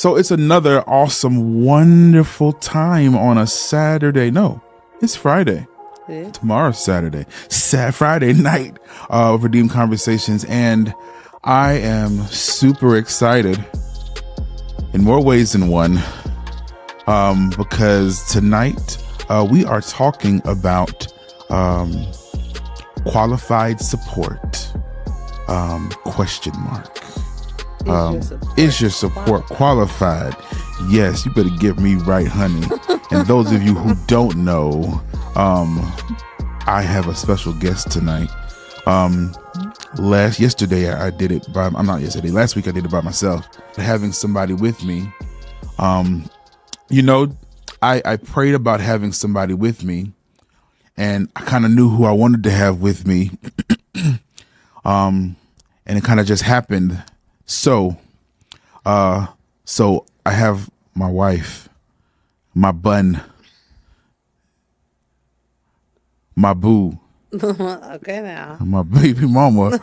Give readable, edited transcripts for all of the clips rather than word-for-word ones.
So it's another awesome, wonderful time on a Saturday. No, it's Friday. Yeah. Tomorrow's Saturday. Friday night of Redeemed Conversations. And I am super excited in more ways than one because tonight we are talking about qualified support, question mark. Is your support qualified? Yes, you better get me right, honey. And those of you who don't know, I have a special guest tonight. Last week I did it by myself. Having somebody with me, I prayed about having somebody with me, and I kind of knew who I wanted to have with me. And it kind of just happened. So I have my wife, my bun, my boo. Okay, now. My baby mama.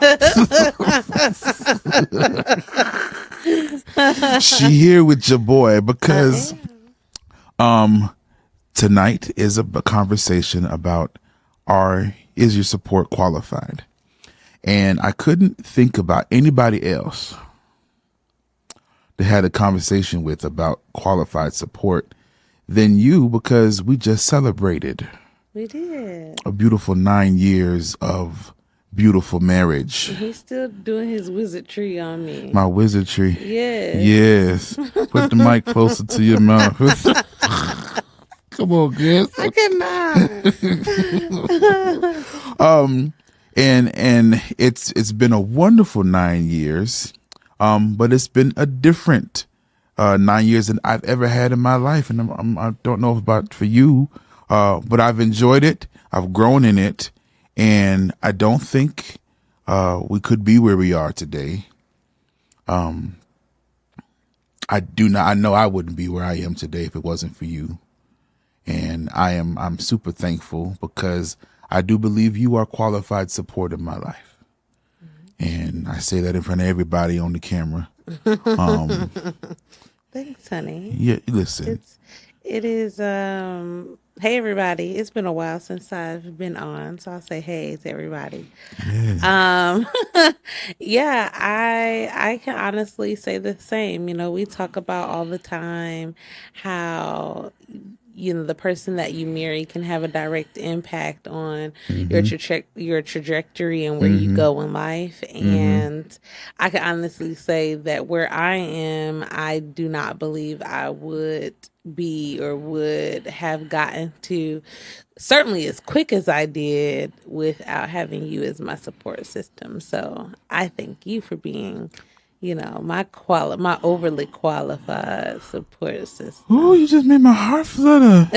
She here with your boy because tonight is a conversation about is your support qualified? And I couldn't think about anybody else to have a conversation with about qualified support than you, because we just celebrated. We did. A beautiful 9 years of beautiful marriage. He's still doing his wizardry on me. My wizardry. Yes. Put the mic closer to your mouth. Come on, Chris. I cannot. And it's been a wonderful 9 years. But it's been a different 9 years than I've ever had in my life. And I don't know about for you, but I've enjoyed it. I've grown in it. And I don't think we could be where we are today. I know I wouldn't be where I am today if it wasn't for you. And I'm super thankful because I do believe you are qualified support in my life. And I say that in front of everybody on the camera. Thanks, honey. Yeah, listen. It is, hey, everybody. It's been a while since I've been on, so I'll say hey to everybody. Yeah. Yeah, I can honestly say the same. We talk about all the time how the person that you marry can have a direct impact on your trajectory and where you go in life. And I can honestly say that where I am, I do not believe I would be or would have gotten to certainly as quick as I did without having you as my support system. So I thank you for being my overly qualified support system. Oh, you just made my heart flutter.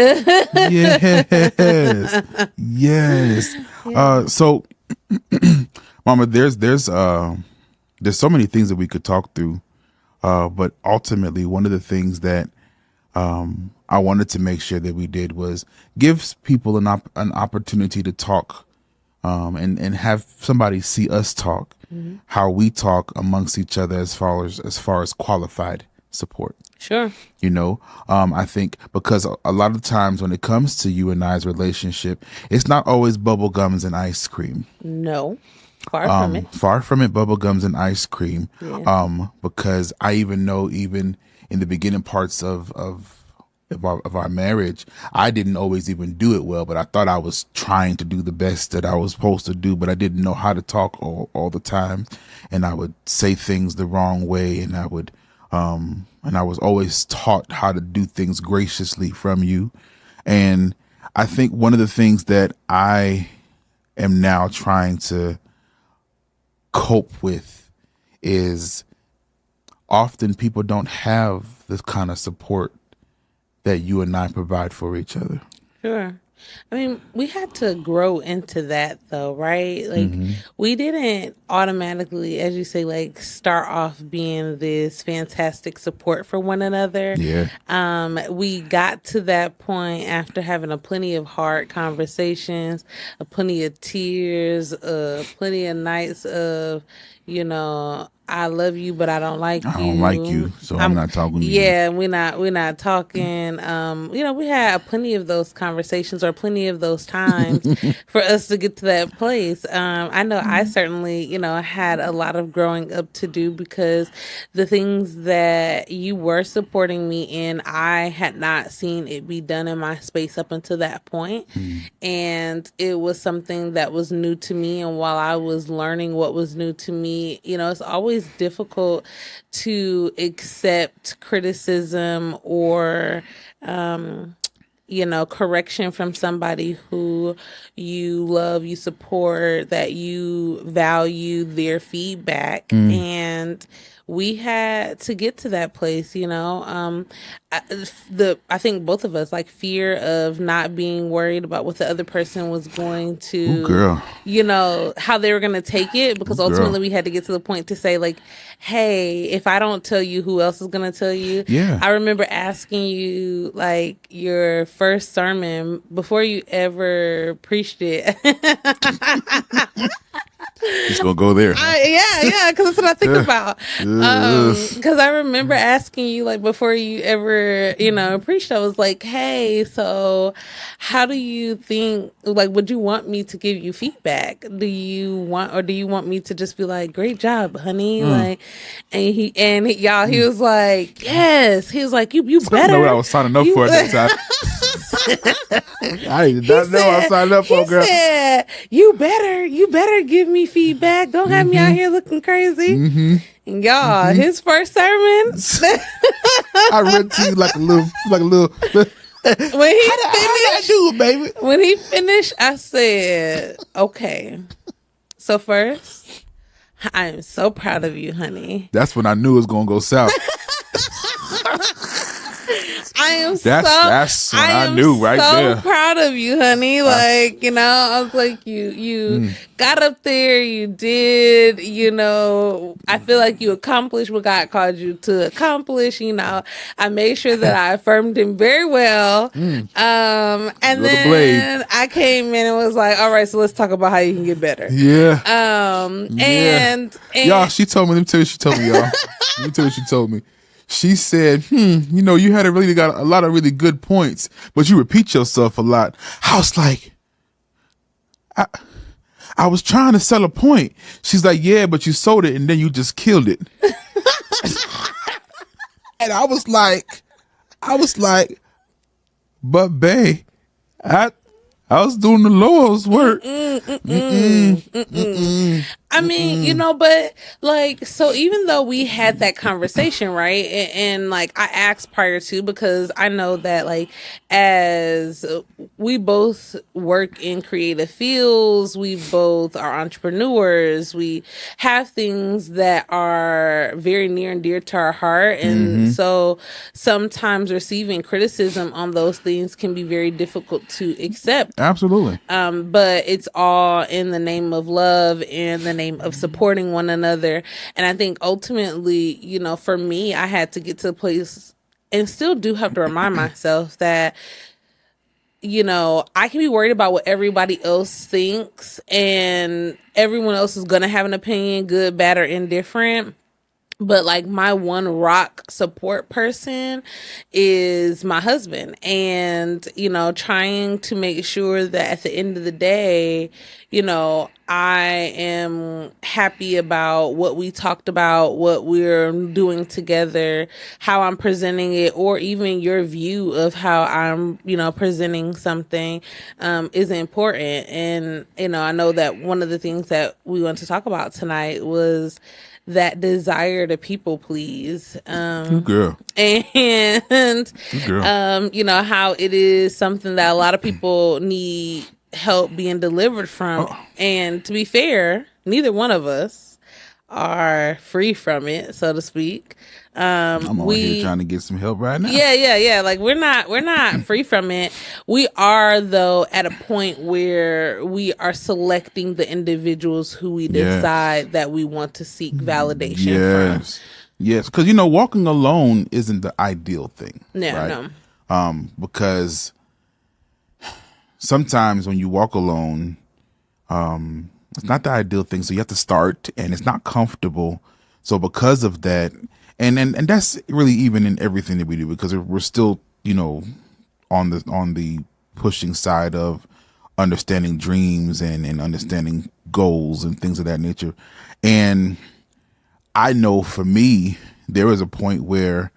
Yes. So, Mama, there's so many things that we could talk through, but ultimately, one of the things that I wanted to make sure that we did was give people an opportunity to talk, and have somebody see us talk. How we talk amongst each other as far as qualified support. Sure. I think because a lot of times when it comes to you and I's relationship, it's not always bubble gums and ice cream. No, far from it. Far from it, bubble gums and ice cream. Yeah. Because I even know in the beginning parts of our marriage, I didn't always even do it well, but I thought I was trying to do the best that I was supposed to do, but I didn't know how to talk all the time. And I would say things the wrong way. And I was always taught how to do things graciously from you. And I think one of the things that I am now trying to cope with is often people don't have this kind of support that you and I provide for each other. Sure. I mean, we had to grow into that though, right? Like we didn't automatically, as you say, start off being this fantastic support for one another. Yeah. We got to that point after having a plenty of hard conversations, a plenty of tears, plenty of nights of, I love you, but I don't like I don't like you. you, so I'm not talking to you. Yeah, we're not talking. We had plenty of those conversations or plenty of those times for us to get to that place. I know I certainly, had a lot of growing up to do because the things that you were supporting me in, I had not seen it be done in my space up until that point. And it was something that was new to me. And while I was learning what was new to me, it's always difficult to accept criticism or, correction from somebody who you love, you support, that you value their feedback. And we had to get to that place, I think both of us, like, fear of not being worried about what the other person was going Ooh, to, girl. how they were going to take it, because Ooh, girl. ultimately we had to get to the point to say, like, hey, if I don't tell you, who else is going to tell you? Yeah. I remember asking you, like, your first sermon before you ever preached it. Just gonna go there. Yeah, because that's what I think about. Because I remember asking you, like, before you ever, preached, I was like, hey, so how do you think, like, would you want me to give you feedback? Do you want me to just be like, great job, honey? Like, he was like, yes. He was like, you better. I know what I was signing up for at that time. I did not know I was signing up for, girl. He said, you better give me feedback. Don't have me out here looking crazy. And y'all, his first sermon, I read to you like a little. When he how did I do it, baby? When he finished, I said, okay. So first, I am so proud of you, honey. That's when I knew it was gonna go south. That's when I knew right there. So proud of you, honey. Like, I was like, you got up there, you did, I feel like you accomplished what God called you to accomplish. I made sure that I affirmed him very well. And then I came in and was like, all right, so let's talk about how you can get better. Yeah. And y'all, she told me, let me tell you what she told me, y'all. Let me tell you what she told me. She said, you had got a lot of really good points, but you repeat yourself a lot. I was like, I was trying to sell a point. She's like, yeah, but you sold it and then you just killed it. And I was like, but babe, I was doing the Lord's work. I mean, but like, so even though we had that conversation, right? And like, I asked prior to, because I know that, like, as we both work in creative fields, we both are entrepreneurs, we have things that are very near and dear to our heart. And so sometimes receiving criticism on those things can be very difficult to accept. Absolutely. But it's all in the name of love and the name of supporting one another. And I think ultimately, for me, I had to get to a place, and still do have to remind myself that, I can be worried about what everybody else thinks, and everyone else is going to have an opinion, good, bad, or indifferent. But like, my one rock support person is my husband, and, trying to make sure that at the end of the day, I am happy about what we talked about, what we're doing together, how I'm presenting it, or even your view of how I'm, presenting something, is important. And, I know that one of the things that we want to talk about tonight was that desire to people please. Girl. And, Girl. How it is something that a lot of people need help being delivered from. Oh. And to be fair, neither one of us are free from it, so to speak. I'm on here trying to get some help right now. Yeah. Like, we're not free from it. We are, though, at a point where we are selecting the individuals who we decide that we want to seek validation from. Yes, because walking alone isn't the ideal thing. Yeah, right? No. Because sometimes when you walk alone, it's not the ideal thing. So you have to start, and it's not comfortable. So because of that, and that's really even in everything that we do, because we're still, on the pushing side of understanding dreams and understanding goals and things of that nature. And I know for me, there was a point where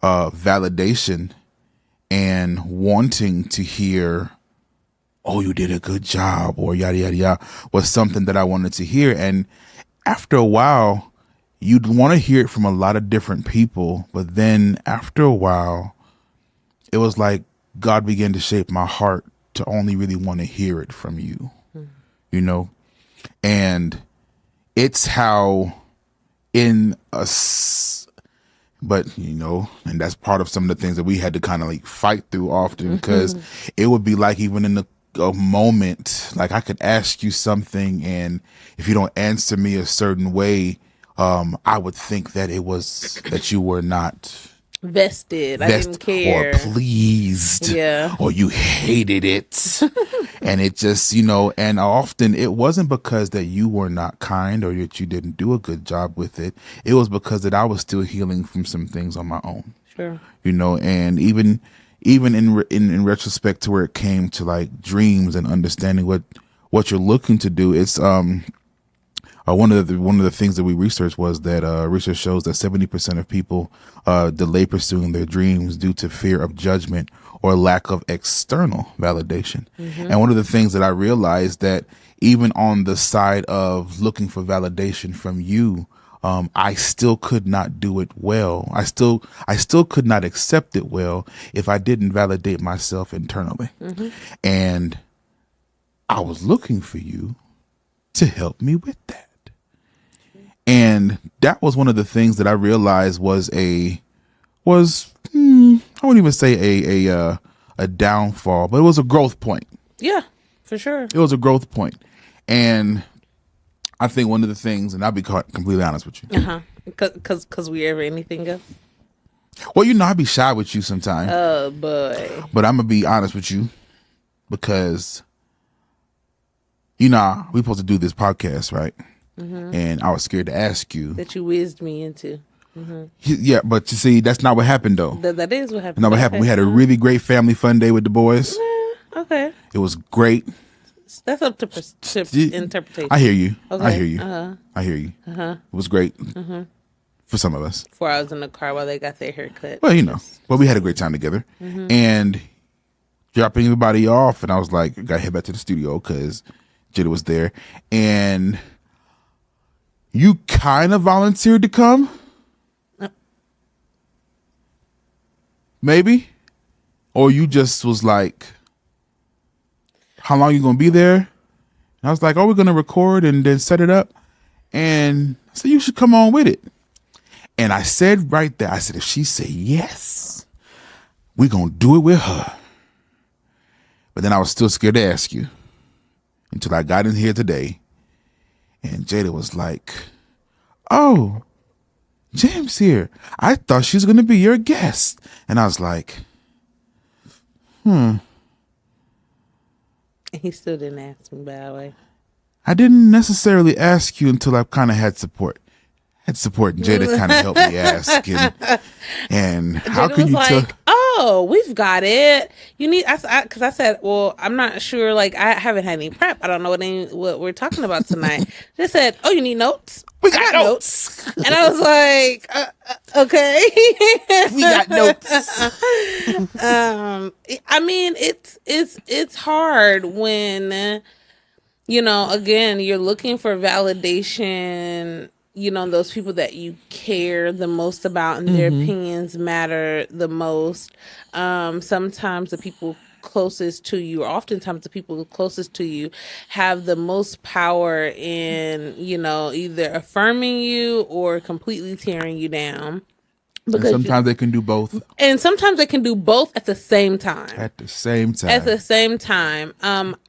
validation and wanting to hear, "Oh, you did a good job," or yada yada yada, was something that I wanted to hear. And after a while, you'd want to hear it from a lot of different people, but then after a while, it was like God began to shape my heart to only really want to hear it from you, and it's how in us, but and that's part of some of the things that we had to kind of like fight through often, because it would be like, even in a moment, like I could ask you something, and if you don't answer me a certain way, I would think that it was that you were not vested. I didn't care. Or pleased. Yeah. Or you hated it. And it just, and often it wasn't because that you were not kind or that you didn't do a good job with it. It was because that I was still healing from some things on my own. Sure. And even in retrospect to where it came to like dreams and understanding what you're looking to do, it's one of the things that we researched was that research shows that 70% of people delay pursuing their dreams due to fear of judgment or lack of external validation. And one of the things that I realized, that even on the side of looking for validation from you, I still could not do it well. I still could not accept it well if I didn't validate myself internally. And I was looking for you to help me with that. And that was one of the things that I realized I wouldn't even say a downfall, but it was a growth point. Yeah, for sure. It was a growth point. And I think one of the things, and I'll be completely honest with you. Because we ever anything else? Well, I'd be shy with you sometimes. Oh, boy. But I'm going to be honest with you, because, we're supposed to do this podcast, right? And I was scared to ask you. That you whizzed me into. Yeah, but you see, that's not what happened, though. That is what happened. Not what happened. We had a really great family fun day with the boys. Yeah, okay. It was great. That's up to interpretation. I hear you. Okay. I hear you. I hear you. It was great for some of us. 4 hours in the car while they got their haircut. Well, but we had a great time together. And dropping everybody off, and I was like, I got to head back to the studio because Jada was there. And you kind of volunteered to come? Maybe? Or you just was like, how long you going to be there? And I was like, we're going to record and then set it up. And I said, you should come on with it. And I said right there, I said, if she said yes, we're going to do it with her. But then I was still scared to ask you until I got in here today. And Jada was like, oh, James here. I thought she was going to be your guest. And I was like, And he still didn't ask me, by the way. I didn't necessarily ask you until I kind of had support. And Jada kind of helped me ask. And how Jada can was you like, oh, we've got it. You need, because I said, well, I'm not sure. Like, I haven't had any prep. I don't know what we're talking about tonight. They said, oh, you need notes? We got notes. And I was like, okay. We got notes. I mean, it's hard when, again, you're looking for validation, those people that you care the most about and their opinions matter the most. Sometimes the people closest to you, or oftentimes the people closest to you, have the most power in, either affirming you or completely tearing you down. Because sometimes they can do both. And sometimes they can do both at the same time.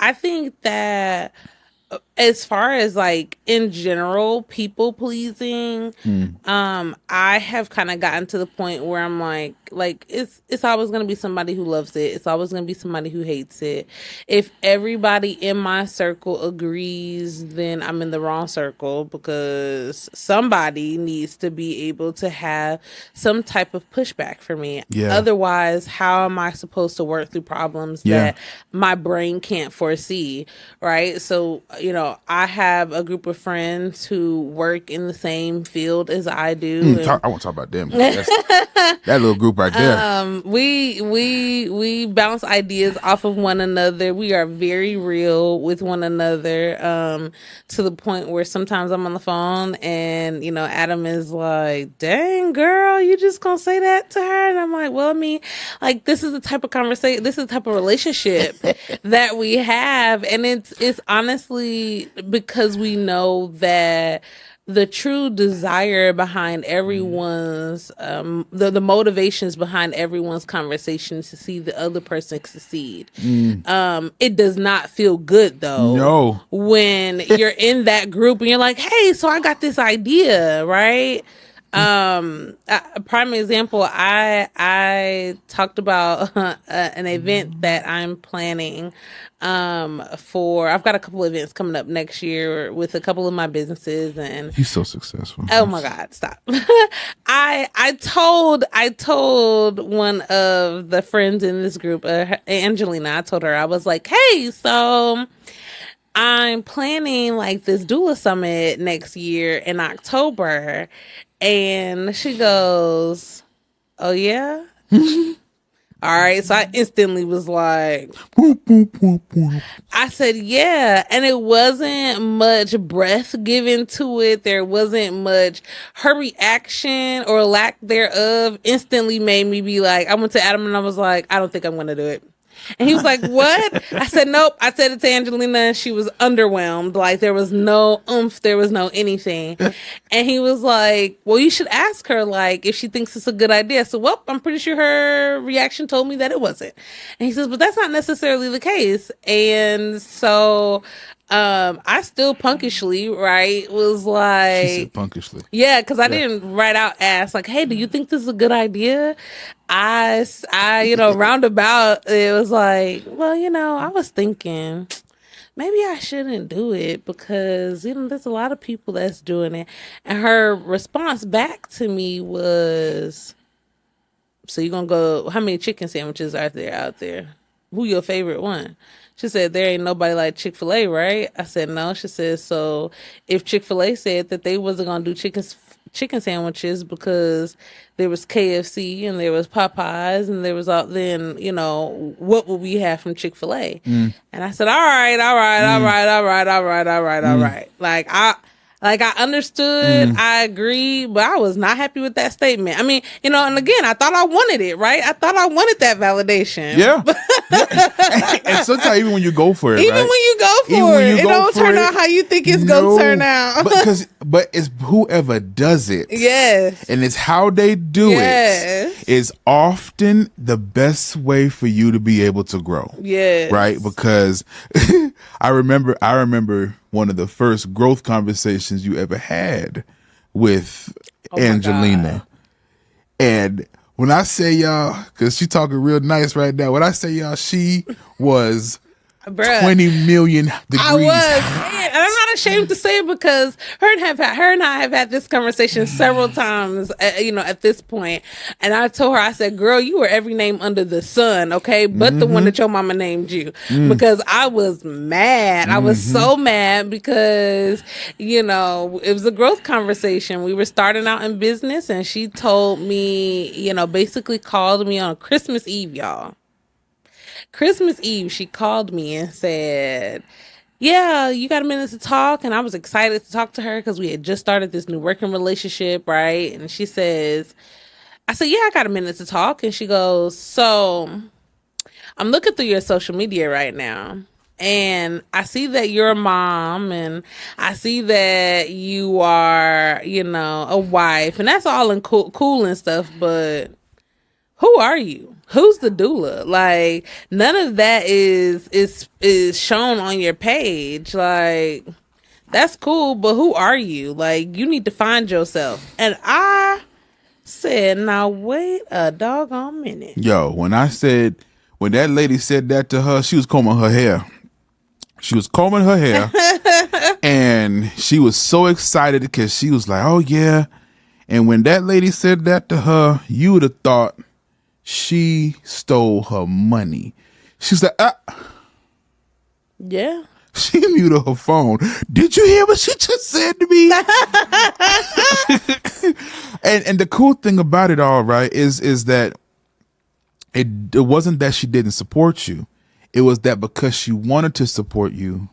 I think that, as far as like in general people pleasing, I have kind of gotten to the point where I'm like it's always going to be somebody who loves it, it's always going to be somebody who hates it. If everybody in my circle agrees, then I'm in the wrong circle, because somebody needs to be able to have some type of pushback for me. Yeah. Otherwise, how am I supposed to work through problems that my brain can't foresee, right? So, I have a group of friends who work in the same field as I do. I want to talk about them. That little group right there. We bounce ideas off of one another. We are very real with one another, to the point where sometimes I'm on the phone and, Adam is like, dang, girl, you just gonna say that to her? And I'm like, well, I mean, like, this is the type of conversation, this is the type of relationship that we have. And it's honestly because we know that the true desire behind everyone's the motivations behind everyone's conversation is to see the other person succeed. It does not feel good though. No. When you're in that group and you're like, hey, so I got this idea, right? A prime example, I talked about an event that I'm planning for. I've got a couple of events coming up next year with a couple of my businesses, and He's so successful. oh my God, stop. I told one of the friends in this group, Angelina, I told her, I was like, hey, so I'm planning like this doula summit next year in October. And she goes, oh yeah? All right. So I instantly was like, I said, yeah. And it wasn't much breath given to it. There wasn't much. Her reaction or lack thereof instantly made me be like, I went to Adam and I was like, I don't think I'm going to do it. And he was like, what? I said, nope. I said it to Angelina and she was underwhelmed. Like, there was no oomph. There was no anything. And he was like, well, you should ask her, like, if she thinks it's a good idea. So, well, I'm pretty sure her reaction told me that it wasn't. And he says, but that's not necessarily the case. And so I still punkishly, right, was like... She said punkishly. Yeah, because I didn't right out ask, like, hey, do you think this is a good idea? I roundabout, it was like, well, I was thinking maybe I shouldn't do it because, there's a lot of people that's doing it. And her response back to me was, so you're going to go, how many chicken sandwiches are there out there? Who your favorite one? She said, there ain't nobody like Chick-fil-A, right? I said, no. She said, so if Chick-fil-A said that they wasn't going to do chicken sandwiches because there was KFC and there was Popeyes and there was all, then, what would we have from Chick-fil-A? And I said, all right. Like, I understood, I agree, but I was not happy with that statement. I mean, and again, I thought I wanted it, right? I thought I wanted that validation. Yeah. And sometimes even when you go for it, even right? when you go for it, it don't turn out how you think it's going to turn out. But it's whoever does it. Yes. And it's how they do it is often the best way for you to be able to grow. Yes. Right? Because I remember one of the first growth conversations you ever had with Angelina. And when I say y'all, because she talking real nice right now, when I say y'all, she was 20 million degrees. I was. And I'm not ashamed to say it because her and I have had this conversation several times, at this point. And I told her, I said, girl, you were every name under the sun, okay? But the one that your mama named you. Because I was mad. I was so mad because, it was a growth conversation. We were starting out in business and she told me, basically called me on Christmas Eve, y'all. Christmas Eve, she called me and said, yeah, you got a minute to talk? And I was excited to talk to her because we had just started this new working relationship, right? And she says, I said, yeah, I got a minute to talk. And she goes, so I'm looking through your social media right now. And I see that you're a mom and I see that you are, a wife. And that's all in cool and stuff. But who are you? Who's the doula? Like, none of that is shown on your page. Like, That's cool, but who are you? Like, you need to find yourself. And I said, now wait a doggone minute. Yo, when that lady said that to her, she was combing her hair. She was combing her hair and she was so excited because she was like, oh yeah. And when that lady said that to her, you would have thought she stole her money. She's like, Yeah. She muted her phone. Did you hear what she just said to me? and the cool thing about it all, right, is that it wasn't that she didn't support you. It was that because she wanted to support you,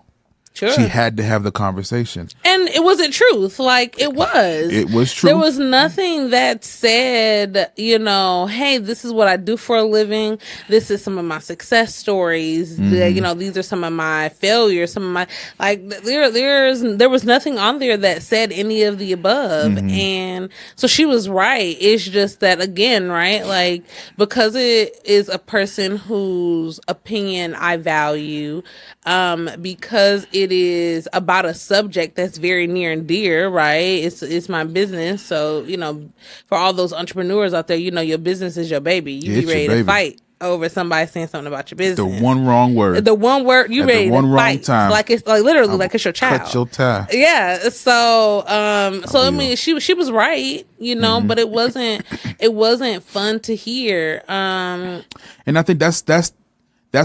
Sure. she had to have the conversation. And it wasn't truth. Like, it was. It was true. There was nothing that said, hey, this is what I do for a living. This is some of my success stories. These are some of my failures. Some of my, like, there was nothing on there that said any of the above. And so she was right. It's just that, again, right? Like, because it is a person whose opinion I value, because it is about a subject that's very near and dear, right? It's my business. So, for all those entrepreneurs out there, your business is your baby. You be ready to fight over somebody saying something about your business. The one wrong word. The one word you ready to fight. Time. Like it's like literally like it's your child. Cut your tie. Yeah. So I mean she was right, but it wasn't fun to hear. And I think that's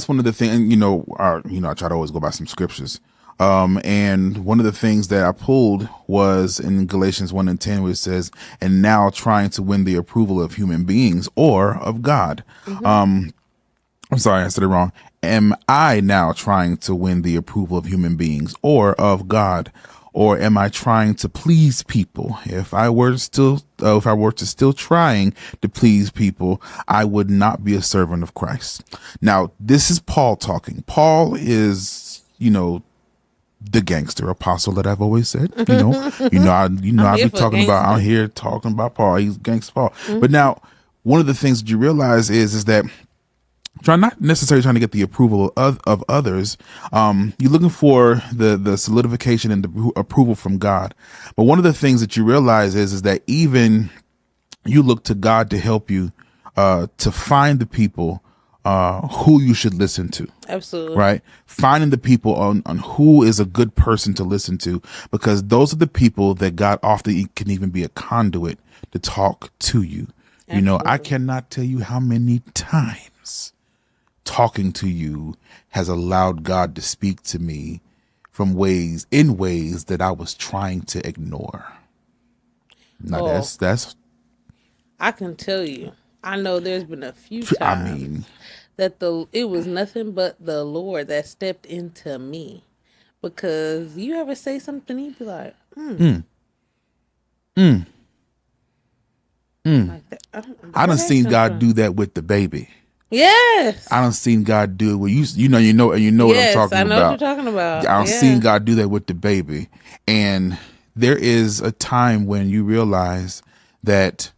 one of the things, I try to always go by some scriptures. And one of the things that I pulled was in Galatians 1:10, where it says, and now trying to win the approval of human beings or of God. I'm sorry, I said it wrong. Am I now trying to win the approval of human beings or of God? Or am I trying to please people? If I were to still trying to please people, I would not be a servant of Christ. Now, this is Paul talking. Paul is, the gangster apostle that I've always said. I've been talking about out here talking about Paul. He's gangster Paul. But now, one of the things that you realize is that not necessarily trying to get the approval of others. You're looking for the solidification and the approval from God. But one of the things that you realize is that even you look to God to help you to find the people who you should listen to. Absolutely. Right? Finding the people on who is a good person to listen to, because those are the people that God often can even be a conduit to talk to you. Absolutely. I cannot tell you how many times talking to you has allowed God to speak to me in ways that I was trying to ignore. Now that's I can tell you. I know there's been a few times that it was nothing but the Lord that stepped into me, because you ever say something, he'd be like, like that. I done seen God do that with the baby. Yes. I done seen God do it with you know what I'm talking about. Yes, I know what you're talking about. I done seen God do that with the baby. And there is a time when you realize that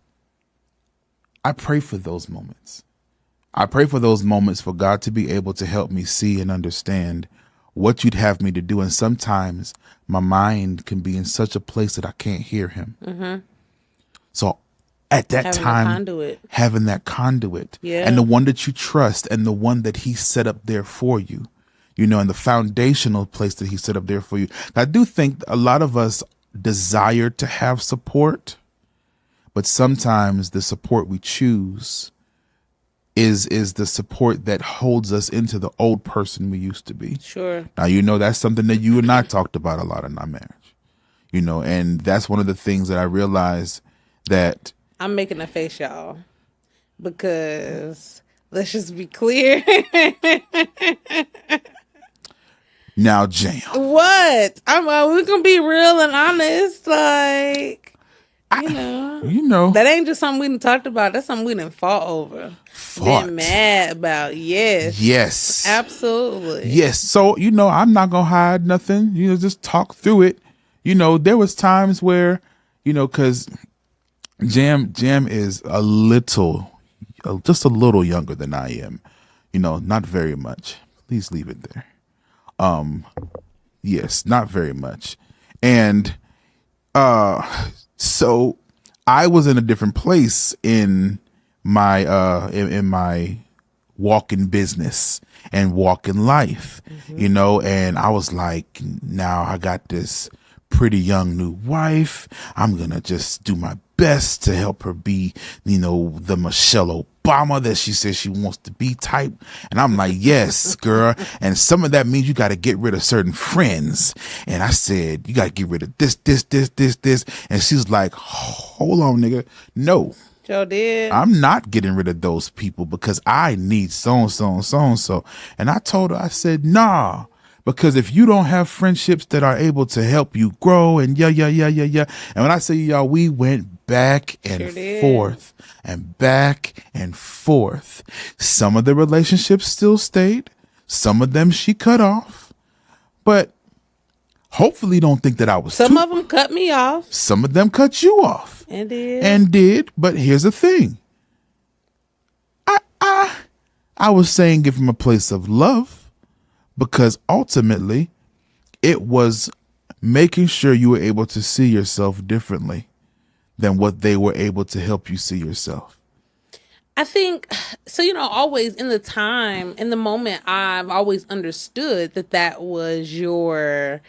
I pray for those moments. I pray for those moments for God to be able to help me see and understand what you'd have me to do. And sometimes my mind can be in such a place that I can't hear him. So at that time, having that conduit, and the one that you trust and the one that he set up there for you, and the foundational place that he set up there for you. I do think a lot of us desire to have support, but sometimes the support we choose is the support that holds us into the old person we used to be. Sure. Now, that's something that you and I talked about a lot in our marriage, and that's one of the things that I realized that I'm making a face, y'all, because let's just be clear. Now, Jam. What? We're going to be real and honest. Like, that ain't just something we done talked about. That's something we done fought over. Been mad about. Yes. Absolutely. Yes. So, I'm not going to hide nothing. Just talk through it. There was times where, because Jam is just a little younger than I am, not very much. Please leave it there. Yes, not very much. And so I was in a different place in my in my walk in business and walk in life, and I was like, now I got this pretty young new wife. I'm gonna just do my best to help her be, the Michelle Obama that she says she wants to be type. And I'm like, yes, girl. And some of that means you got to get rid of certain friends. And I said, you got to get rid of this. And she's like, hold on, nigga. No, Joe did. I'm not getting rid of those people because I need so-and-so and so-and-so. And I told her, I said, nah, because if you don't have friendships that are able to help you grow and yeah. And when I say y'all, we went back and forth and back and forth. Some of the relationships still stayed. Some of them she cut off. But hopefully don't think that I was Some of them cut me off. Some of them cut you off. And did. And did. But here's the thing. I was saying give him a place of love. Because ultimately, it was making sure you were able to see yourself differently than what they were able to help you see yourself. I think, so, always in the moment, I've always understood that was your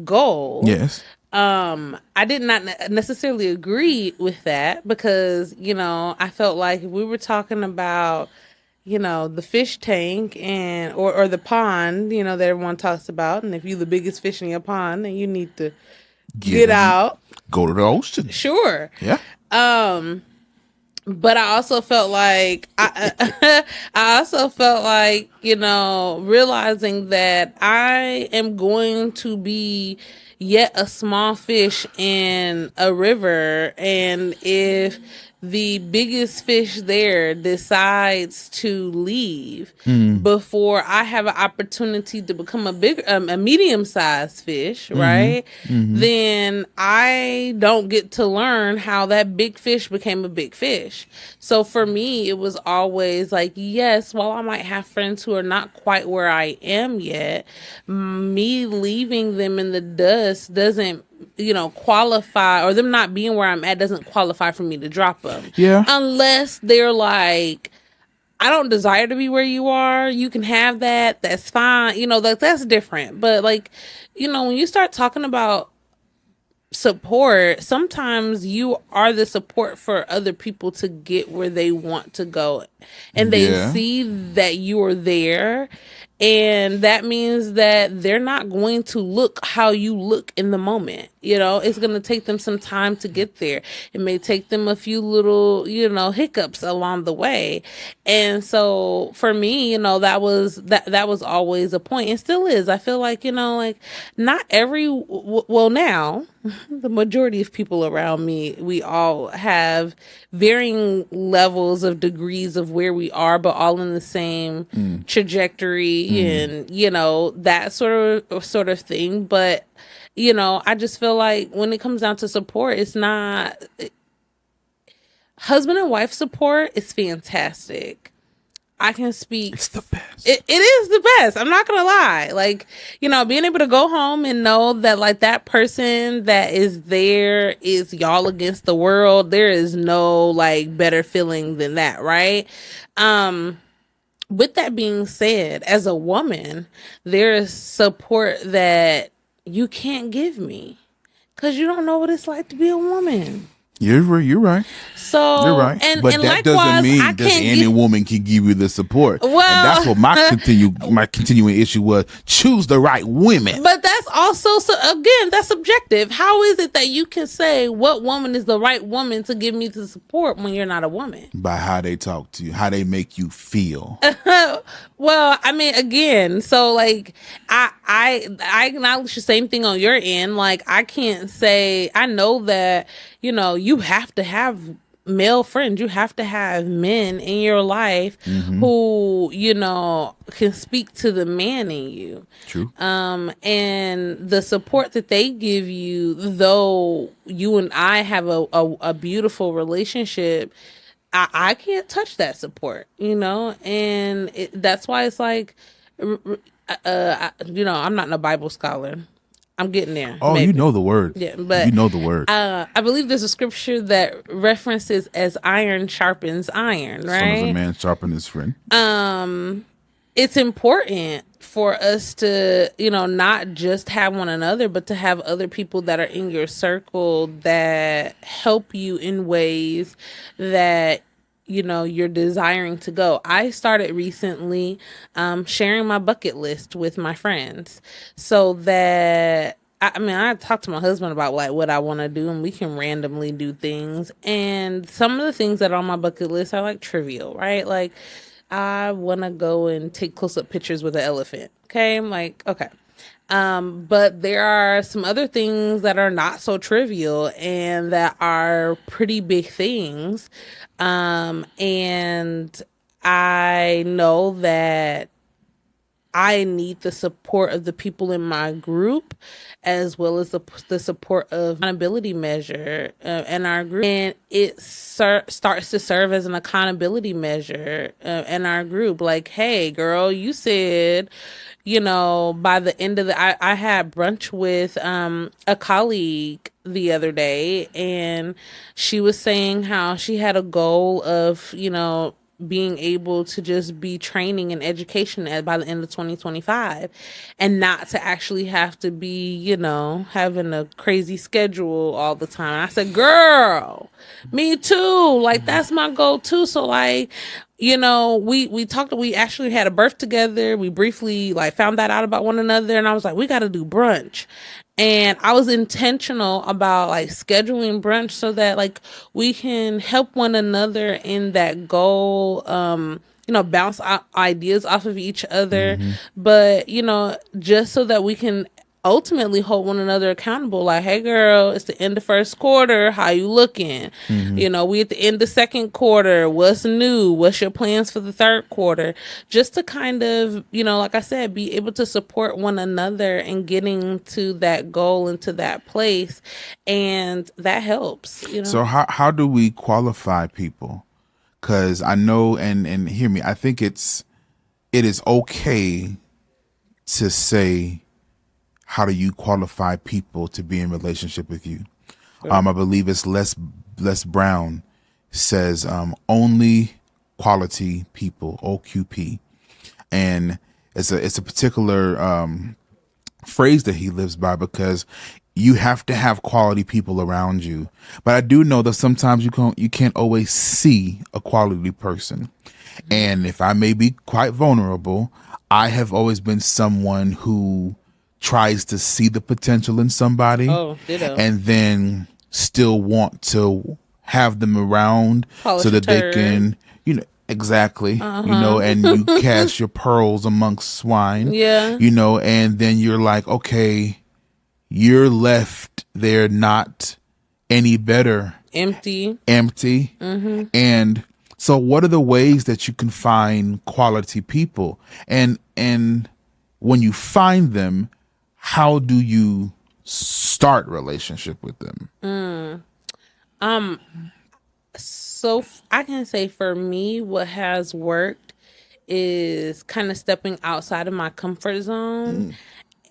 goal. Yes. I did not necessarily agree with that because, I felt like if we were talking about the fish tank and or the pond, that everyone talks about. And if you're the biggest fish in your pond, then you need to get out. Go to the ocean. Sure. Yeah. But I also felt like realizing that I am going to be yet a small fish in a river, and if the biggest fish there decides to leave before I have an opportunity to become a medium-sized fish, right? Then I don't get to learn how that big fish became a big fish. So for me, it was always like, yes, while I might have friends who are not quite where I am yet, me leaving them in the dust doesn't qualify, or them not being where I'm at doesn't qualify for me to drop them. Yeah. Unless they're like, I don't desire to be where you are. You can have that. That's fine. That's different. But when you start talking about support, sometimes you are the support for other people to get where they want to go, and they see that you are there. And that means that they're not going to look how you look in the moment. It's going to take them some time to get there. It may take them a few little, hiccups along the way. And so for me, that was always a point, and still is. I feel like, not now, the majority of people around me, we all have varying levels of degrees of where we are, but all in the same trajectory and that sort of thing. But I just feel like when it comes down to support, it's not husband and wife support is fantastic. I can speak. It's the best. It is the best. I'm not gonna lie. Being able to go home and know that that person that is there is y'all against the world. There is no better feeling than that, right? With that being said, as a woman, there is support that you can't give me because you don't know what it's like to be a woman. You're right. So you're right, but that likewise, doesn't mean that any woman can give you the support. Well, and that's what my continuing issue was. Choose the right women. But that's also again, that's subjective. How is it that you can say what woman is the right woman to give me the support when you're not a woman? By how they talk to you, how they make you feel. Well, I mean, again, so I acknowledge the same thing on your end. I can't say, I know that you have to have male friends. You have to have men in your life who, can speak to the man in you. True. And the support that they give you, though you and I have a beautiful relationship, I can't touch that support, and that's why it's I'm not a Bible scholar. I'm getting there, Oh, you maybe. know the word. Yeah, You but know the word. I believe there's a scripture that references as iron sharpens iron, Son of a right? man sharpen his friend. It's important for us to, not just have one another, but to have other people that are in your circle that help you in ways that you're desiring to go. I started recently sharing my bucket list with my friends so that I mean, I talked to my husband about like what I want to do, and we can randomly do things. And some of the things that are on my bucket list are like trivial, right? Like, I want to go and take close up pictures with an elephant. Okay, I'm like, okay. But there are some other things that are not so trivial and that are pretty big things. And I know that I need the support of the people in my group, as well as the support of accountability measure in our group, and it starts to serve as an accountability measure in our group. Like, hey, girl, you said, by the end of I had brunch with a colleague the other day, and she was saying how she had a goal of, being able to just be training and education by the end of 2025 and not to actually have to be, having a crazy schedule all the time. I said, girl, me too. Like, that's my goal too. So like, we actually had a birth together. We briefly like found that out about one another, and I was like, we got to do brunch. And I was intentional about like scheduling brunch so that like we can help one another in that goal. Bounce ideas off of each other, Mm-hmm. but just so that we can ultimately hold one another accountable. Like, hey girl, it's the end of first quarter, how you looking? Mm-hmm. We at the end of second quarter, what's new, what's your plans for the third quarter? Just to kind of, like I said, be able to support one another and getting to that goal and to that place, and that helps. So how do we qualify people? Because I know, and hear me, I think it is okay to say, how do you qualify people to be in relationship with you? I believe it's Les Brown says only quality people, OQP, and it's a particular phrase that he lives by, because you have to have quality people around you. But I do know that sometimes you can't always see a quality person. And if I may be quite vulnerable, I have always been someone who tries to see the potential in somebody, Oh, ditto. and then still want to have them around Polish so a that they turd. can, exactly, and you cast your pearls amongst swine, Yeah. and then you're like, okay, you're left there not any better, Empty. empty. And so what are the ways that you can find quality people? And when you find them, how do you start relationship with them? So I can say for me, what has worked is kind of stepping outside of my comfort zone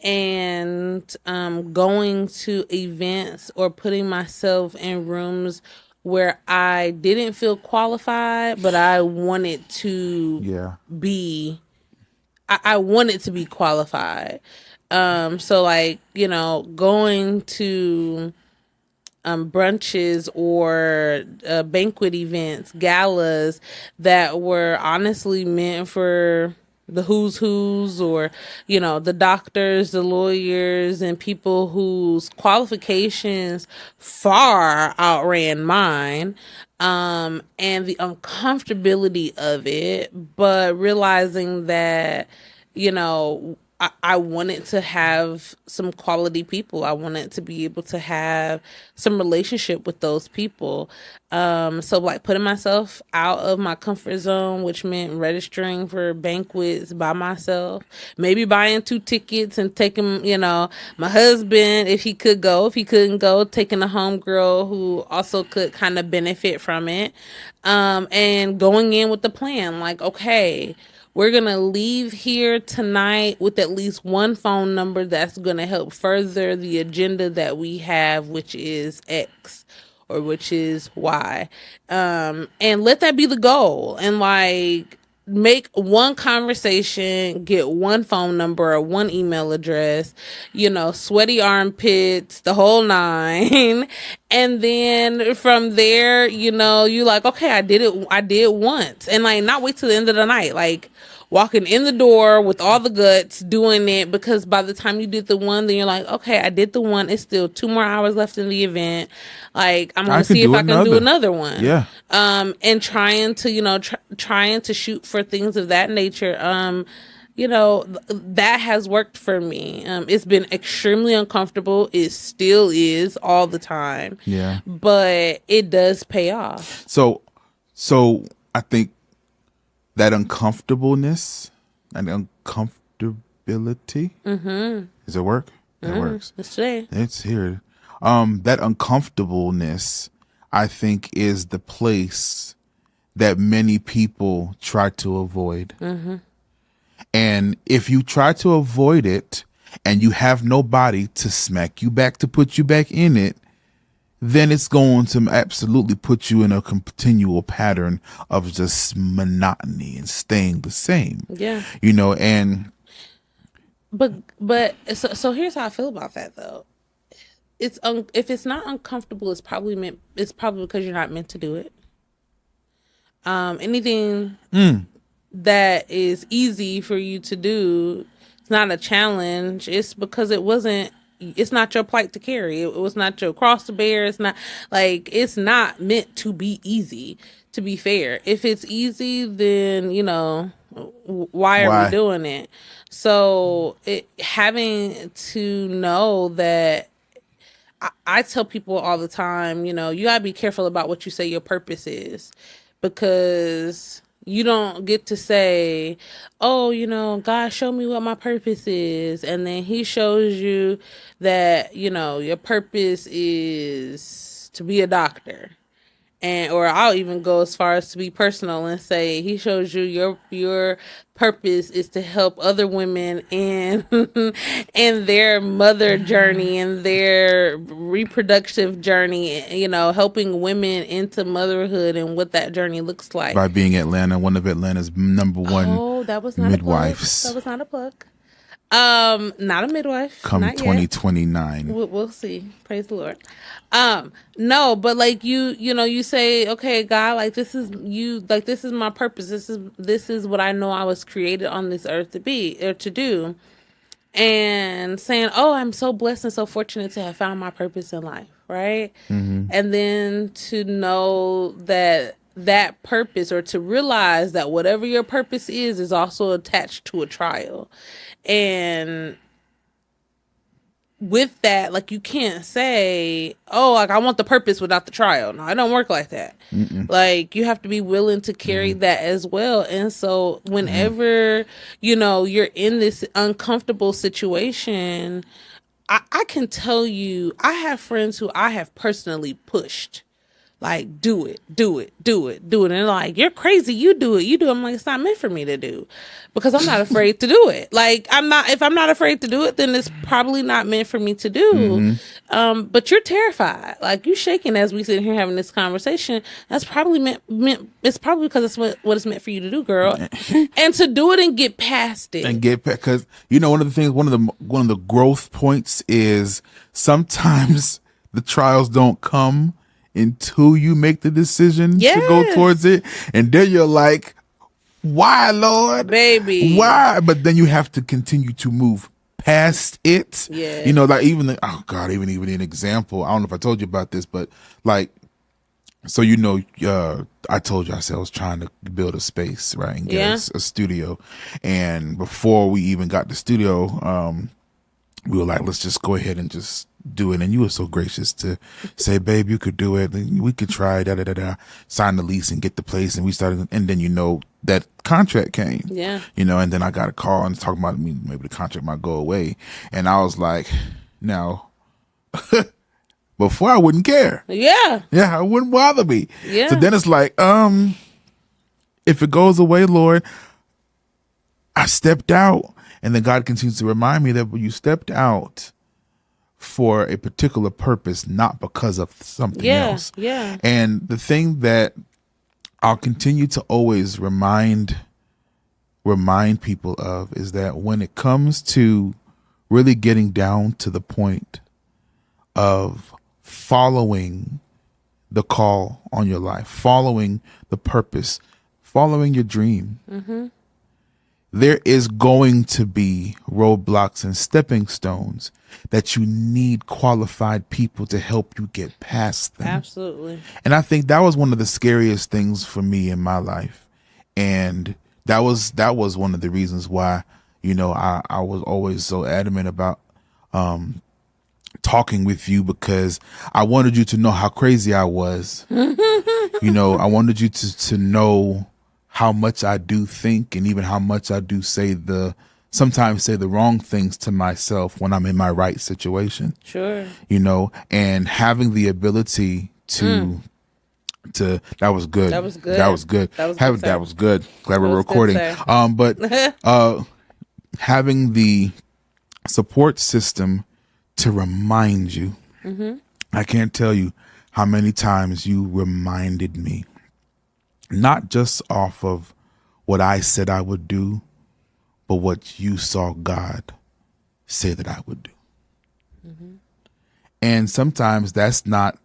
and going to events or putting myself in rooms where I didn't feel qualified, but I wanted to Yeah. be. I wanted to be qualified. So like going to brunches or banquet events, galas that were honestly meant for the who's or the doctors, the lawyers, and people whose qualifications far outran mine, and the uncomfortability of it, but realizing that I wanted to have some quality people. I wanted to be able to have some relationship with those people. So like putting myself out of my comfort zone, which meant registering for banquets by myself, maybe buying 2 tickets and taking, my husband, if he could go, if he couldn't go, taking a homegirl who also could kind of benefit from it. And going in with the plan, like, okay, we're going to leave here tonight with at least one phone number that's going to help further the agenda that we have, which is X or which is Y. And let that be the goal. And like, make one conversation, get one phone number or one email address, sweaty armpits, the whole nine. And then from there, you like, okay, I did it once. And like, not wait till the end of the night. Like, walking in the door with all the guts doing it, because by the time you did the one, then you're like, okay, I did the one. It's still 2 more hours left in the event. Like, I'm going to see if I can do another one. Yeah. And trying to, trying to shoot for things of that nature. That has worked for me. It's been extremely uncomfortable. It still is all the time. Yeah. But it does pay off. So I think that uncomfortableness and uncomfortability. Does it work? It works. It's here. That uncomfortableness, I think, is the place that many people try to avoid. And if you try to avoid it and you have nobody to smack you back, to put you back in it, then it's going to absolutely put you in a continual pattern of just monotony and staying the same. Yeah. And but so here's how I feel about that though. It's if it's not uncomfortable, it's probably because you're not meant to do it. Anything that is easy for you to do, it's not a challenge. It's because it's not your plight to carry. It was not your cross to bear. It's not meant to be easy, to be fair. If it's easy, then, why are we doing it? So having to know that, I tell people all the time, you gotta be careful about what you say your purpose is, because you don't get to say, oh, God, show me what my purpose is. And then he shows you that, your purpose is to be a doctor. Or I'll even go as far as to be personal and say, he shows you your purpose is to help other women in their mother journey and their reproductive journey, helping women into motherhood and what that journey looks like. By being one of Atlanta's number one that was not midwives. That was not a plug. Not a midwife. Come not 2029. We'll see. Praise the Lord. No, but like you say, okay, God, like this is my purpose. This is what I know I was created on this earth to be or to do. And saying, oh, I'm so blessed and so fortunate to have found my purpose in life. Right. And then to know that purpose, or to realize that whatever your purpose is also attached to a trial. And with that, like, you can't say, oh, like, I want the purpose without the trial. No, it don't work like that. Like, you have to be willing to carry that as well. And so whenever, you're in this uncomfortable situation, I can tell you, I have friends who I have personally pushed. Like, do it. And they're like, you're crazy. You do it. I'm like, it's not meant for me to do, because I'm not afraid to do it. Like, if I'm not afraid to do it, then it's probably not meant for me to do. But you're terrified. Like, you shaking as we sit here having this conversation. That's probably it's probably because it's what it's meant for you to do, girl. And to do it and get past it. Because, one of the things, one of the growth points is sometimes the trials don't come until you make the decision to go towards it. And then you're like, why, Lord? Baby. Why? But then you have to continue to move past it. Yeah. Like even an example. I don't know if I told you about this, but like, so, I told you, I said I was trying to build a space, right? And get a studio. And before we even got the studio, we were like, let's just go ahead and just do it. And you were so gracious to say, babe, you could do it. We could try, sign the lease and get the place. And we started, and then, that contract came. Yeah. And then I got a call and talking about maybe the contract might go away. And I was like, now, before I wouldn't care. Yeah. Yeah, it wouldn't bother me. Yeah. So then it's like, if it goes away, Lord, I stepped out. And then God continues to remind me that when you stepped out for a particular purpose, not because of something else. Yeah. And the thing that I'll continue to always remind people of is that when it comes to really getting down to the point of following the call on your life, following the purpose, following your dream, there is going to be roadblocks and stepping stones that you need qualified people to help you get past them. Absolutely. And I think that was one of the scariest things for me in my life. And that was one of the reasons why, I was always so adamant about talking with you, because I wanted you to know how crazy I was. I wanted you to know how much I do think, and even how much I do sometimes say the wrong things to myself when I'm in my right situation. Sure. And having the having that was good. That was good. That was good. That was good. Glad we're recording. Good, but having the support system to remind you. I can't tell you how many times you reminded me, not just off of what I said I would do, but what you saw God say that I would do. And sometimes that's not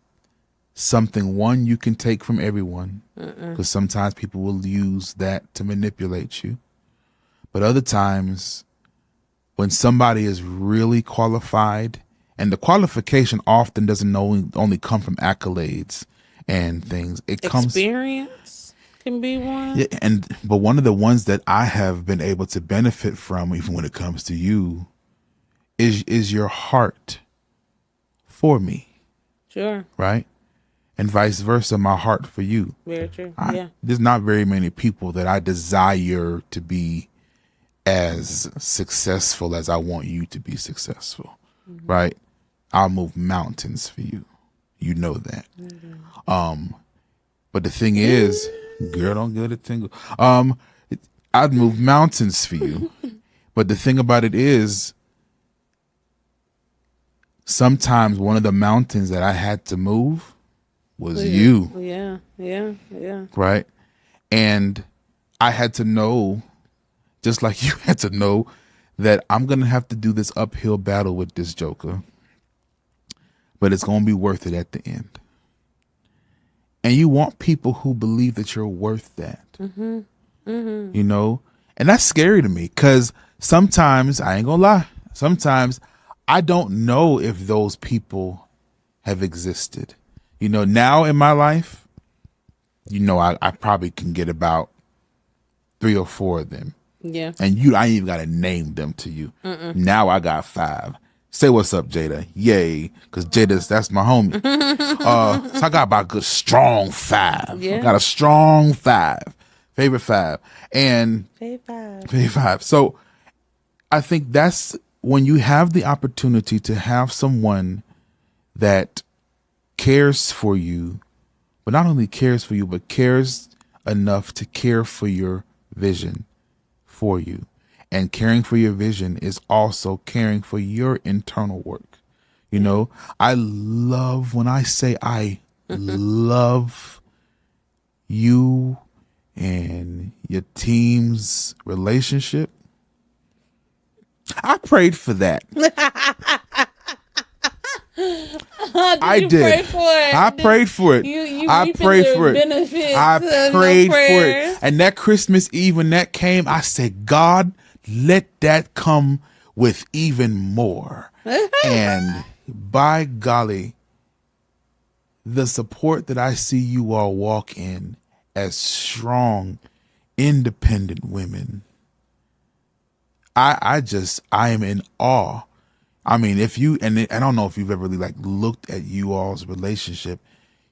something, one, you can take from everyone, because sometimes people will use that to manipulate you. But other times, when somebody is really qualified, and the qualification often doesn't only come from accolades and things. It comes, experience can be one. Yeah, but one of the ones that I have been able to benefit from, even when it comes to you, is your heart for me. Sure. Right? And vice versa, my heart for you. Very true. There's not very many people that I desire to be as successful as I want you to be successful. Right? I'll move mountains for you. You know that. But the thing is, girl, don't get it tingle. I'd move mountains for you. But the thing about it is, sometimes one of the mountains that I had to move was you. Yeah. Right? And I had to know, just like you had to know, that I'm going to have to do this uphill battle with this joker, but it's going to be worth it at the end. And you want people who believe that you're worth that, and that's scary to me, because sometimes, I ain't gonna lie, sometimes I don't know if those people have existed. Now in my life, I probably can get about 3 or 4 of them. Yeah. And I ain't even got to name them to you. Now I got 5. Say what's up, Jada. Yay. Because that's my homie. So I got about a good strong 5. Yeah. I got a strong 5. Favorite 5. And Favorite 5. So I think that's when you have the opportunity to have someone that cares for you, but not only cares for you, but cares enough to care for your vision for you. And caring for your vision is also caring for your internal work. I love, when I say I love you and your team's relationship, I prayed for that. I did. Pray for it? I prayed for it. I prayed for it. I prayed for it. And that Christmas Eve, when that came, I said, God, let that come with even more. And by golly, the support that I see you all walk in as strong, independent women, I am in awe. I mean, if you, and I don't know if you've ever really looked at you all's relationship,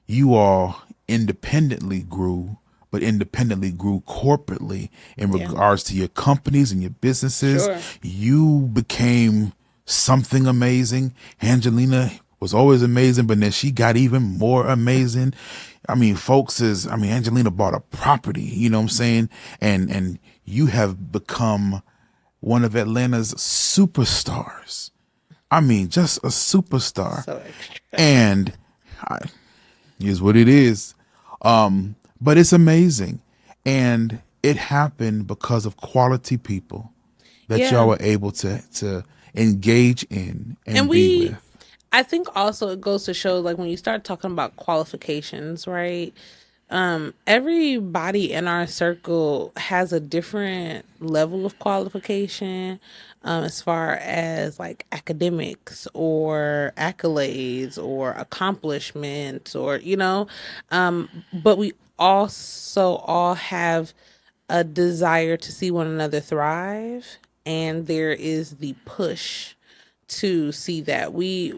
you all independently grew, but independently grew corporately in regards to your companies and your businesses. Sure. You became something amazing. Angelina was always amazing, but then she got even more amazing. I mean, Angelina bought a property, you know what I'm saying? And you have become one of Atlanta's superstars. I mean, just a superstar. So extra. And is what it is. But it's amazing. And it happened because of quality people that Yeah. y'all were able to engage in and be with. I think also it goes to show, like, when you start talking about qualifications, right? Everybody in our circle has a different level of qualification, as far as like academics or accolades or accomplishments, or, but we also all have a desire to see one another thrive, and there is the push to see that. We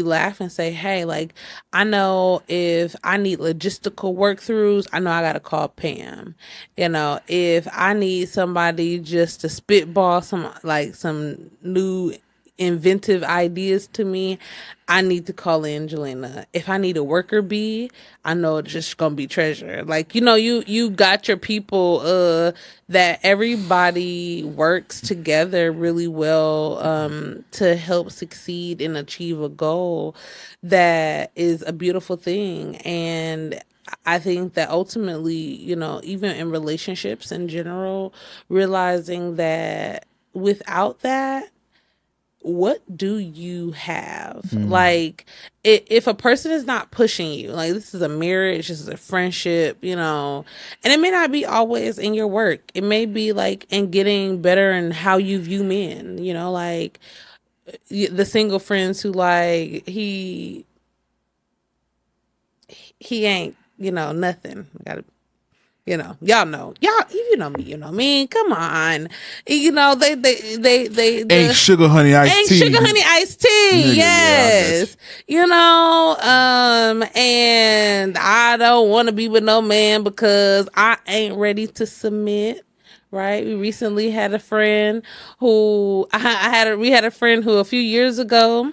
laugh and say, hey, like, I know if I need logistical work throughs, I know I gotta call Pam. If I need somebody just to spitball some new inventive ideas to me, I need to call Angelina. If I need a worker bee, I know it's just gonna be Treasure. Like, you got your people, that everybody works together really well, to help succeed and achieve a goal. That is a beautiful thing. And I think that ultimately, even in relationships in general, realizing that without that, what do you have? Like, if a person is not pushing you, like, this is a marriage, this is a friendship, and it may not be always in your work. It may be like in getting better in how you view men, like the single friends who, like, he ain't, nothing. Gotta, y'all know, you know me, come on, Ain't sugar honey iced tea. Nigga, yes. And I don't want to be with no man because I ain't ready to submit. Right. We recently had a friend who we had a friend who a few years ago,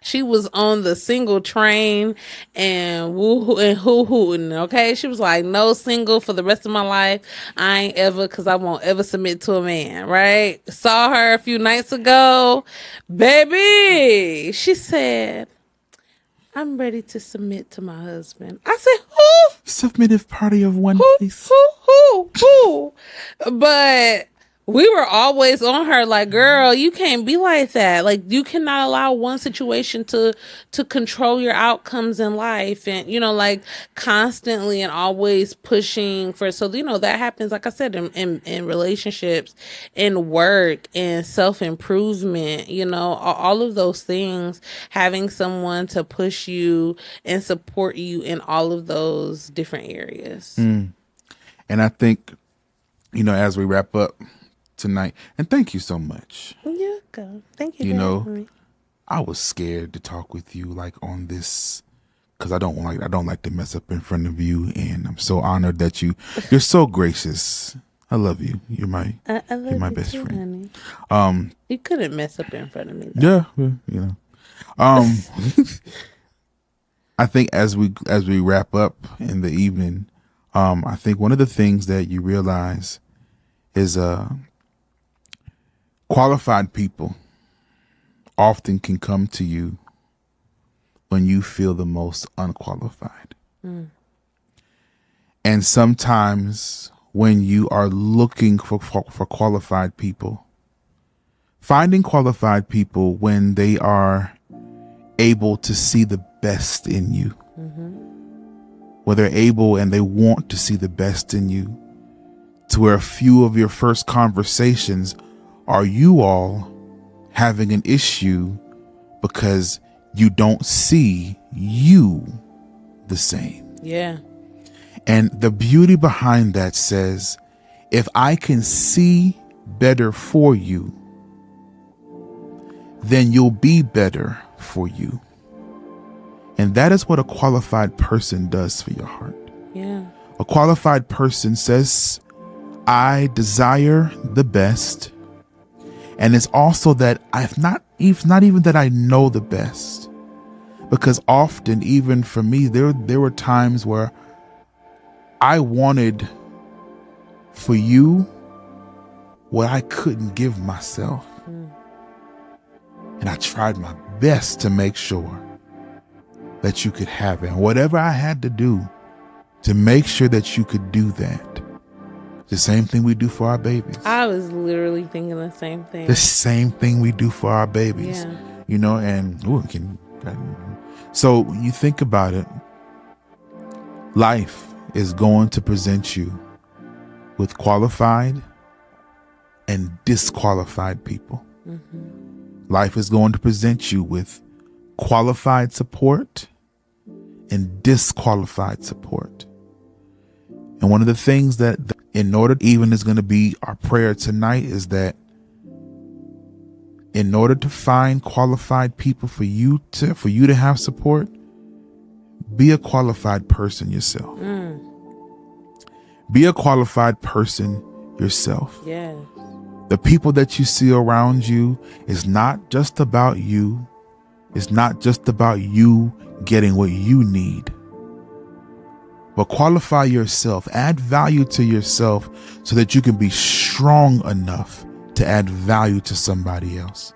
she was on the single train and woo and hooting. Okay, she was like, no single for the rest of my life. I ain't ever, because I won't ever submit to a man. Right? Saw her a few nights ago, baby. She said, I'm ready to submit to my husband. I said, who? Submissive party of one, please. Who? But we were always on her, like, girl, you can't be like that. Like, you cannot allow one situation to control your outcomes in life. And, like, constantly and always pushing for, so, that happens, like I said, in relationships, in work, in self-improvement, all of those things, having someone to push you and support you in all of those different areas. And I think, as we wrap up tonight, and thank you so much. You're welcome. Thank you. I was scared to talk with you, like, on this, because I don't like to mess up in front of you, and I'm so honored that you're so gracious. I love you. You're my best too, friend. Honey. You couldn't mess up in front of me, though. Yeah. I think as we wrap up in the evening, I think one of the things that you realize is qualified people often can come to you when you feel the most unqualified. And sometimes when you are looking for qualified people, finding qualified people when they are able to see the best in you, where they're able and they want to see the best in you, to where a few of your first conversations are you all having an issue because you don't see you the same. Yeah. And the beauty behind that says, if I can see better for you, then you'll be better for you. And that is what a qualified person does for your heart. Yeah. A qualified person says, I desire the best. And it's also that not even that I know the best, Because often, even for me, there were times where I wanted for you what I couldn't give myself. And I tried my best to make sure that you could have it. And whatever I had to do to make sure that you could do that. The same thing we do for our babies. I was literally thinking the same thing. The same thing we do for our babies. Yeah. You know, and so when you think about it, life is going to present you with qualified and disqualified people. Life is going to present you with qualified support and disqualified support. And one of the things that in order even is going to be our prayer tonight is that in order to find qualified people for you to have support, be a qualified person yourself. Be a qualified person yourself. Yes. The people that you see around you is not just about you. It's not just about you getting what you need. But qualify yourself, add value to yourself so that you can be strong enough to add value to somebody else.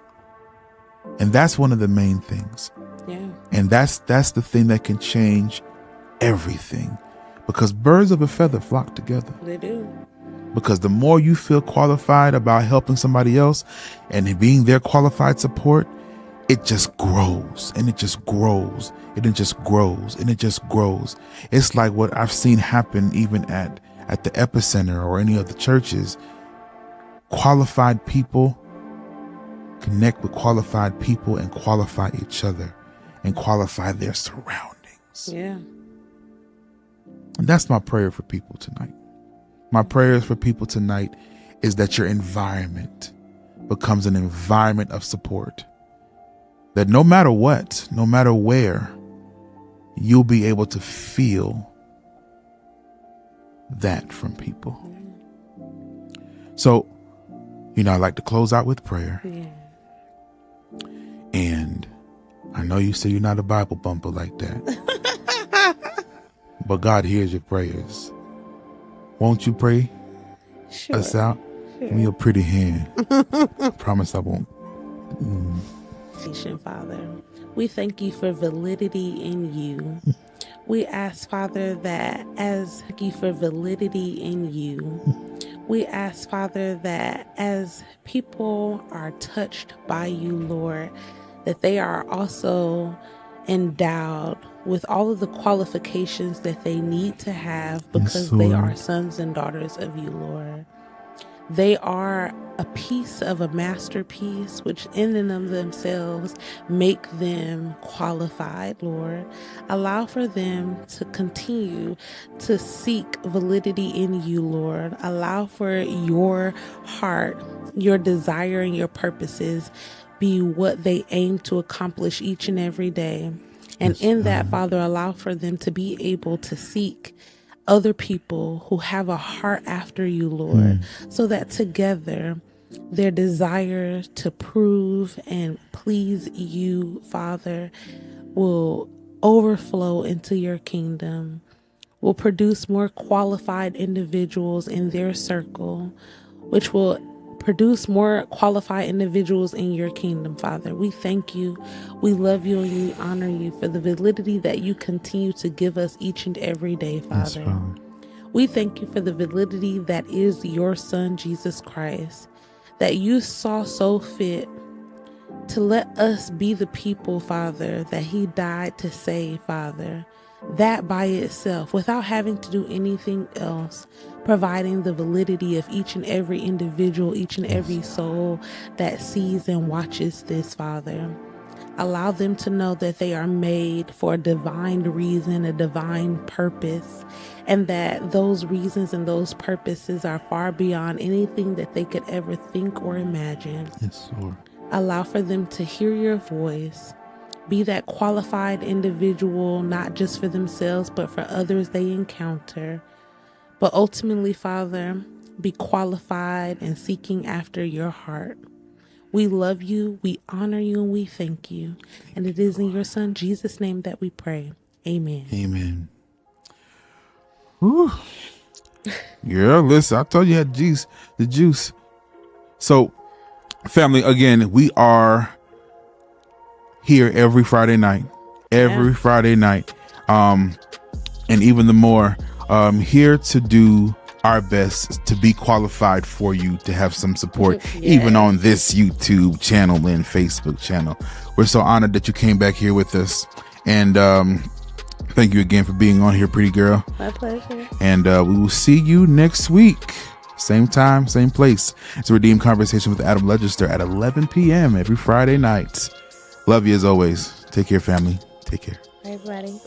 And that's one of the main things. Yeah. And that's the thing that can change everything. Because birds of a feather flock together. They do. Because the more you feel qualified about helping somebody else and being their qualified support, it just grows and it just grows and it just grows and it just grows. It's like what I've seen happen even at the Epicenter or any of the churches. Qualified people connect with qualified people and qualify each other and qualify their surroundings. Yeah. And that's my prayer for people tonight. My prayers for people tonight is that your environment becomes an environment of support. That no matter what, no matter where, you'll be able to feel that from people. So, I like to close out with prayer. Yeah. And I know you say you're not a Bible bumper like that. But God hears your prayers. Won't you pray us out? Sure. Give me your pretty hand. Promise I won't. Father, we thank you for validity in you. We ask, Father, that as people are touched by you, Lord, that they are also endowed with all of the qualifications that they need to have because they are sons and daughters of you, Lord. They are a piece of a masterpiece, which in and of themselves make them qualified, Lord. Allow for them to continue to seek validity in you, Lord. Allow for your heart, your desire, and your purposes be what they aim to accomplish each and every day. And in that, Father, allow for them to be able to seek other people who have a heart after you, Lord, so that together their desire to prove and please you, Father, will overflow into your kingdom, will produce more qualified individuals in their circle, which will produce more qualified individuals in your kingdom, Father. We thank you, we love you, and we honor you for the validity that you continue to give us each and every day, Father. Yes, we thank you for the validity that is your Son, Jesus Christ, that you saw so fit to let us be the people, Father, that he died to save, Father. That by itself, without having to do anything else, providing the validity of each and every individual, each and every soul that sees and watches this, Father. Allow them to know that they are made for a divine reason, a divine purpose, and that those reasons and those purposes are far beyond anything that they could ever think or imagine. Yes, Lord. Allow for them to hear your voice, be that qualified individual, not just for themselves, but for others they encounter. But ultimately, Father, be qualified and seeking after your heart. We love you, we honor you, and we thank you. And it is in your Son, Jesus' name, that we pray. Amen. Amen. Whew. Yeah, listen, I told you had the juice. So, family, again, we are here every Friday night. And even the more, here to do our best to be qualified for you to have some support, even on this YouTube channel and Facebook channel. We're so honored that you came back here with us. And thank you again for being on here, pretty girl. My pleasure. And we will see you next week. Same time, same place. It's a Redeemed Conversation with Adam Legister at 11 p.m. every Friday night. Love you as always. Take care, family. Take care. Bye, everybody.